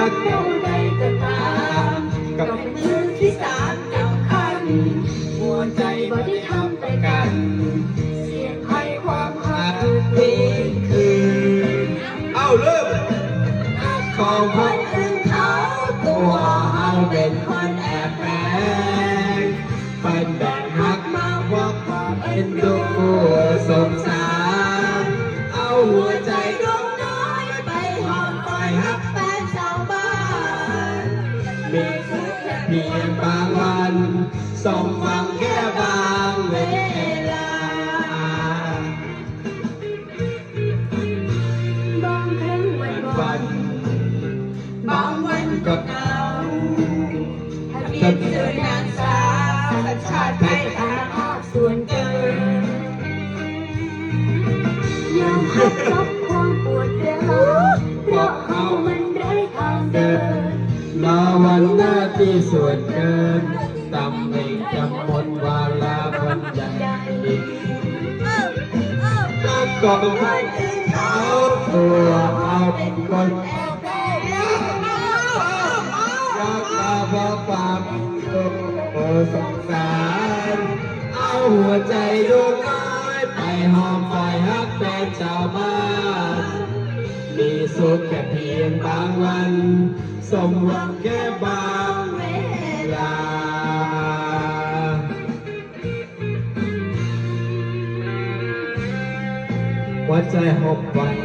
รักเท่าใดก็ตามกับมือที่สามสำคัญหัวใจบ่ได้ทำประกันเสียงให้ความหักทิ้งคืนเอาเริ่มของคนอื่นเขาตัวเอาเป็นคนแอบแฝงเป็นแบบหักมากกว่าความเอ็นดูสงสารเอาหัวใจดวงน้อยไปหอมปล่อยหักแฟนชาวบ้านมีสุขแค่เพียงบางวันสมหวังแค่บางเวลาบางครั้งวันบางวันก็เหงาถ้ามีเจอนางสาวสัญชาติไทยอาภาพส่วนเกินยอมรับความปวดร้าวเพราะเขามันไร้ทางเดินมาวันหน้าที่ส่วนเกินตำแหน่งจำหมดวาลาวันใหญ่ก็คนอื่นเขาตัวเอาเป็นคนแอบแฝงรักมาเพราะความสงสารเอาหัวใจดวงน้อยไปหอมปล่อยฮักแฟนชาวบ้านมีสุขแค่เพียงบางวันสมหวังแค่บางเวลาหัวใจหอบวัน